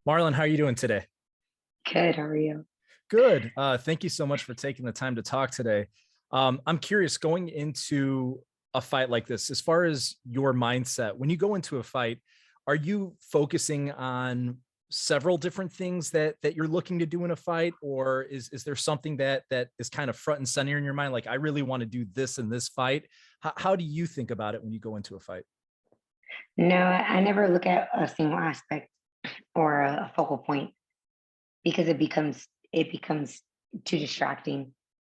Marlen, how are you doing today? Good. How are you? Good. Thank you so much for taking the time to talk today. I'm curious, going into a fight like this, as far as your mindset, when you go into a fight, are you focusing on several different things that you're looking to do in a fight, or is there something that is kind of front and center in your mind? Like, I really want to do this in this fight. How do you think about it when you go into a fight? No, I never look at a single aspect or a focal point because it becomes too distracting.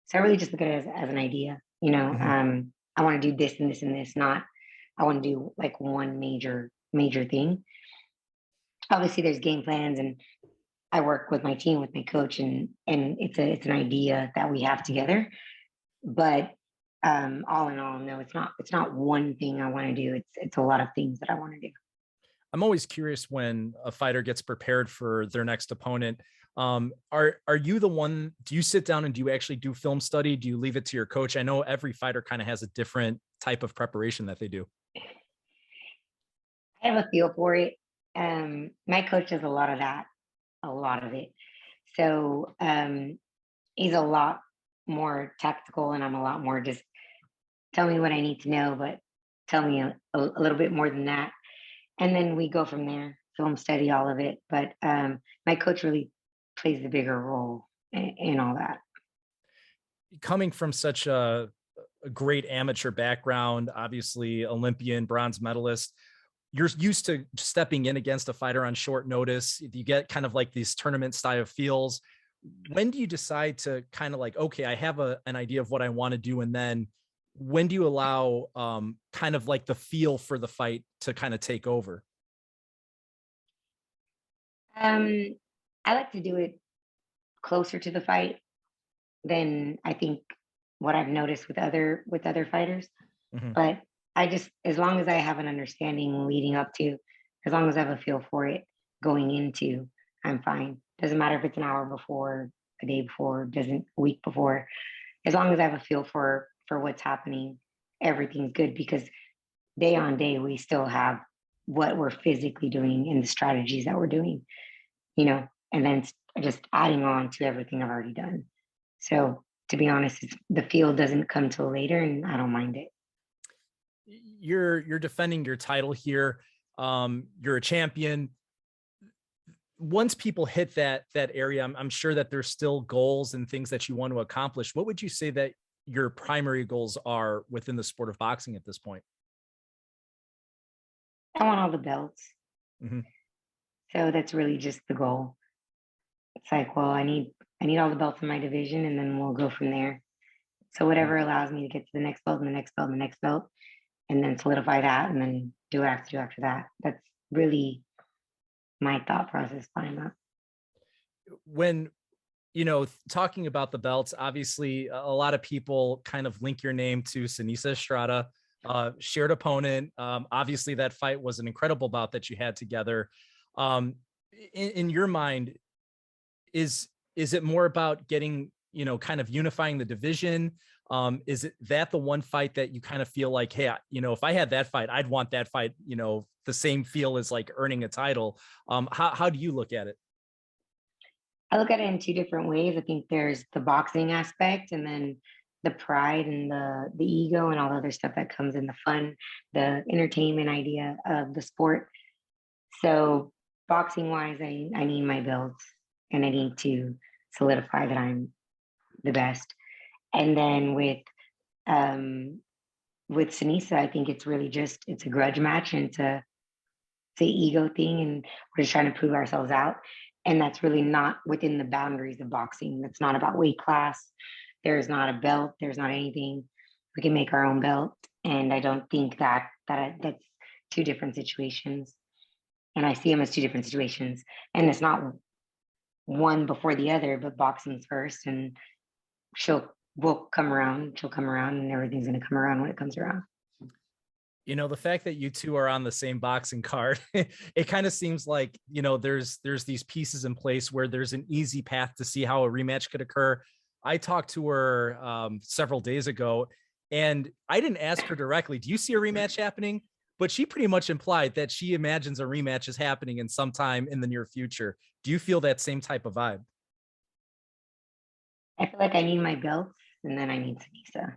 So I really just look at it as an idea. Mhm. I want to do this and this and this, not I want to do like one major thing. Obviously, there's game plans, and I work with my team, with my coach, and it's an idea that we have together. But all in all, no, it's not one thing I want to do. It's a lot of things that I want to do. I'm always curious when a fighter gets prepared for their next opponent. Are you the one? Do you sit down and do you actually do film study? Do you leave it to your coach? I know every fighter kind of has a different type of preparation that they do. I have a feel for it. My coach does a lot of that, a lot of it. So he's a lot more tactical, and I'm a lot more just tell me what I need to know, but tell me a little bit more than that. And then we go from there, film study all of it. But my coach really plays the bigger role in all that. Coming from such a great amateur background, obviously Olympian, bronze medalist, you're used to stepping in against a fighter on short notice. You get kind of like these tournament style feels. When do you decide to kind of like, okay, I have an idea of what I want to do, and then when do you allow kind of like the feel for the fight to kind of take over? Um, I like to do it closer to the fight than I think what I've noticed with other fighters. Mhm. But I just, as long as I have an understanding leading up to, as long as I have a feel for it going into, I'm fine. Doesn't matter if it's an hour before, a day before, doesn't a week before. As long as I have a feel for what's happening, everything's good because day on day we still have what we're physically doing and the strategies that we're doing, and then just adding on to everything I've already done. So to be honest, the feel doesn't come till later, and I don't mind it. You're defending your title here. You're a champion. Once people hit that area, I'm sure that there's still goals and things that you want to accomplish. What would you say that your primary goals are within the sport of boxing at this point? I want all the belts. Mhm. So that's really just the goal. It's like, well, I need all the belts in my division, and then we'll go from there. So whatever allows me to get to the next belt and the next belt and the next belt, and then solidify that, and then do what I have to do after that. That's really my thought process behind that. When talking about the belts, obviously a lot of people kind of link your name to Seniesa Estrada, shared opponent. Obviously, that fight was an incredible bout that you had together. Um, in your mind, is it more about getting, kind of unifying the division? Is it that the one fight that you kind of feel like, hey, if I had that fight, I'd want that fight, the same feel as like earning a title? How do you look at it? I look at it in two different ways. I think there's the boxing aspect, and then the pride and the ego and all the other stuff that comes in, the fun, the entertainment idea of the sport. So boxing wise, I need my belts, and I need to solidify that I'm the best. And then um with Sinisa, I think it's really just it's a grudge match, and it's a ego thing, and we're just trying to prove ourselves out. And that's really not within the boundaries of boxing. That's not about weight class. There's not a belt. There's not anything. We can make our own belt, and I don't think that's two different situations. And I see them as two different situations, and it's not one before the other, but boxing's first, and she'll will come around. She'll come around, and everything's going to come around when it comes around. The fact that you two are on the same boxing card, it kind of seems like, there's these pieces in place where there's an easy path to see how a rematch could occur. I talked to her several days ago, and I didn't ask her directly, do you see a rematch happening? but she pretty much implied that she imagines a rematch is happening in some time in the near future. Do you feel that same type of vibe? I feel like I need my belts and then I need Seniesa.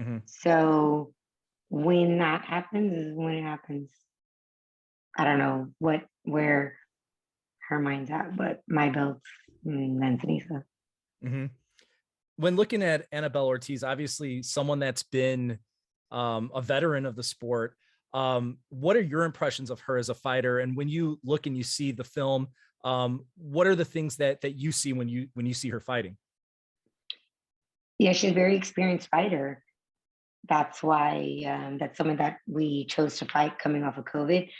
Hmm. So when that happens is when it happens. I don't know where her mind's at, but my belts and then Seniesa. Hmm. When looking at Anabel Ortiz, obviously someone that's been a veteran of the sport, what are your impressions of her as a fighter? And when you look and you see the film, what are the things that you see when you see her fighting? Yeah, she's a very experienced fighter. That's why that's someone that we chose to fight coming off of COVID.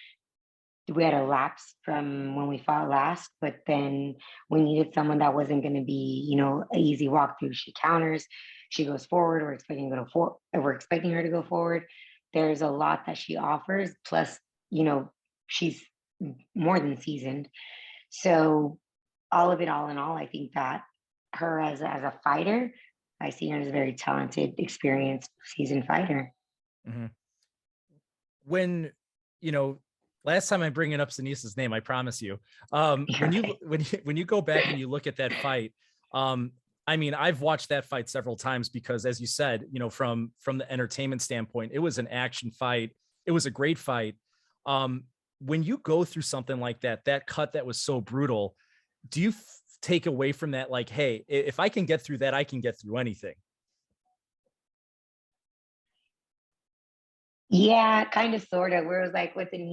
We had a lapse from when we fought last, but then we needed someone that wasn't going to be, an easy walkthrough. She counters, she goes forward. We're expecting her to go forward. There's a lot that she offers. Plus, she's more than seasoned. So all of it, all in all, I think that her as a fighter, I see her as a very talented, experienced, seasoned fighter. Hmm. When, you know, last time I'm bringing up Senesa's name, I promise you, You're okay. when you go back and you look at that fight, I mean, I've watched that fight several times because, as you said, from the entertainment standpoint, it was an action fight. It was a great fight. Um, when you go through something like that, that cut that was so brutal, do you take away from that like, hey, if I can get through that, I can get through anything? Yeah, kind of, sort of. Where it was like when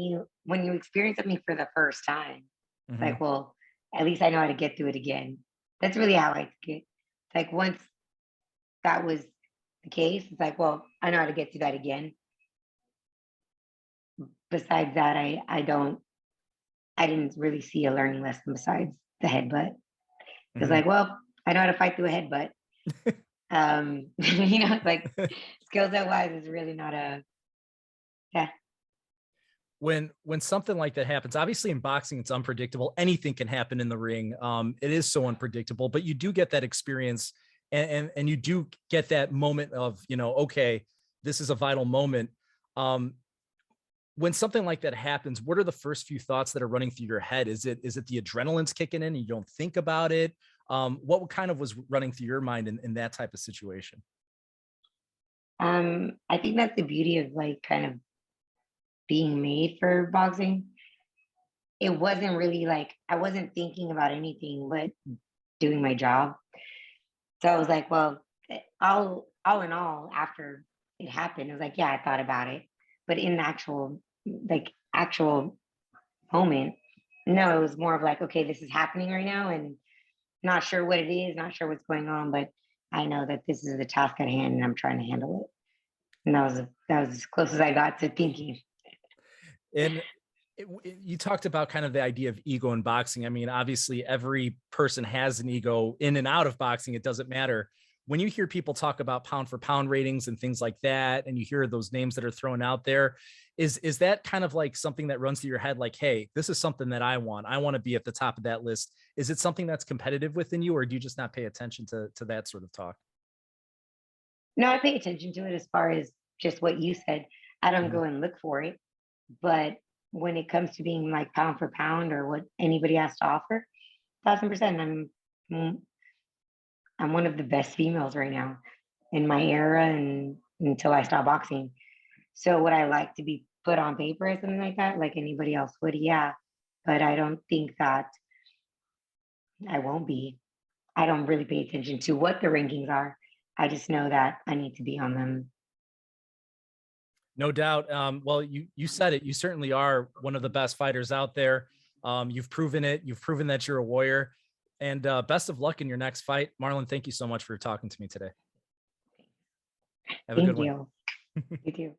you experience something for the first time, it's Hmm. like, well, at least I know how to get through it again. That's really how I get. It's like once that was the case, it's like, well, I know how to get through that again. Besides that, I didn't really see a learning lesson besides the headbutt. It's Hmm. like, well, I know how to fight through a headbutt. It's like skill set wise is really not a yeah. When something like that happens, obviously in boxing it's unpredictable, anything can happen in the ring. It is so unpredictable, but you do get that experience, and you do get that moment of, okay, this is a vital moment. um when something like that happens, what are the first few thoughts that are running through your head? Is it the adrenaline's kicking in and you don't think about it? What kind of was running through your mind in that type of situation? I think that's the beauty of like kind of being made for boxing. It wasn't really like I wasn't thinking about anything but doing my job. So I was like, well, all in all, after it happened, it was like, yeah, I thought about it. But in the actual moment, no, it was more of like, okay, this is happening right now and not sure what it is, not sure what's going on, but I know that this is the task at hand and I'm trying to handle it. And that was as close as I got to thinking. And you talked about kind of the idea of ego in boxing. I mean, obviously, every person has an ego in and out of boxing. It doesn't matter. When you hear people talk about pound for pound ratings and things like that, and you hear those names that are thrown out there, is that kind of like something that runs through your head? Like, hey, this is something that I want. I want to be at the top of that list. Is it something that's competitive within you, or do you just not pay attention to that sort of talk? No, I pay attention to it as far as just what you said. I don't Mhm. go and look for it. But when it comes to being like pound for pound or what anybody has to offer, 1,000%, mm, I'm one of the best females right now in my era and until I stop boxing. So would I like to be put on paper or something like anybody else would? Yeah. But I don't think that I won't be. I don't really pay attention to what the rankings are. I just know that I need to be on them. No doubt. Well, you said it. You certainly are one of the best fighters out there. You've proven it. You've proven that you're a warrior. And best of luck in your next fight, Marlen. Thank you so much for talking to me today. Have a good Thank one. you. You too.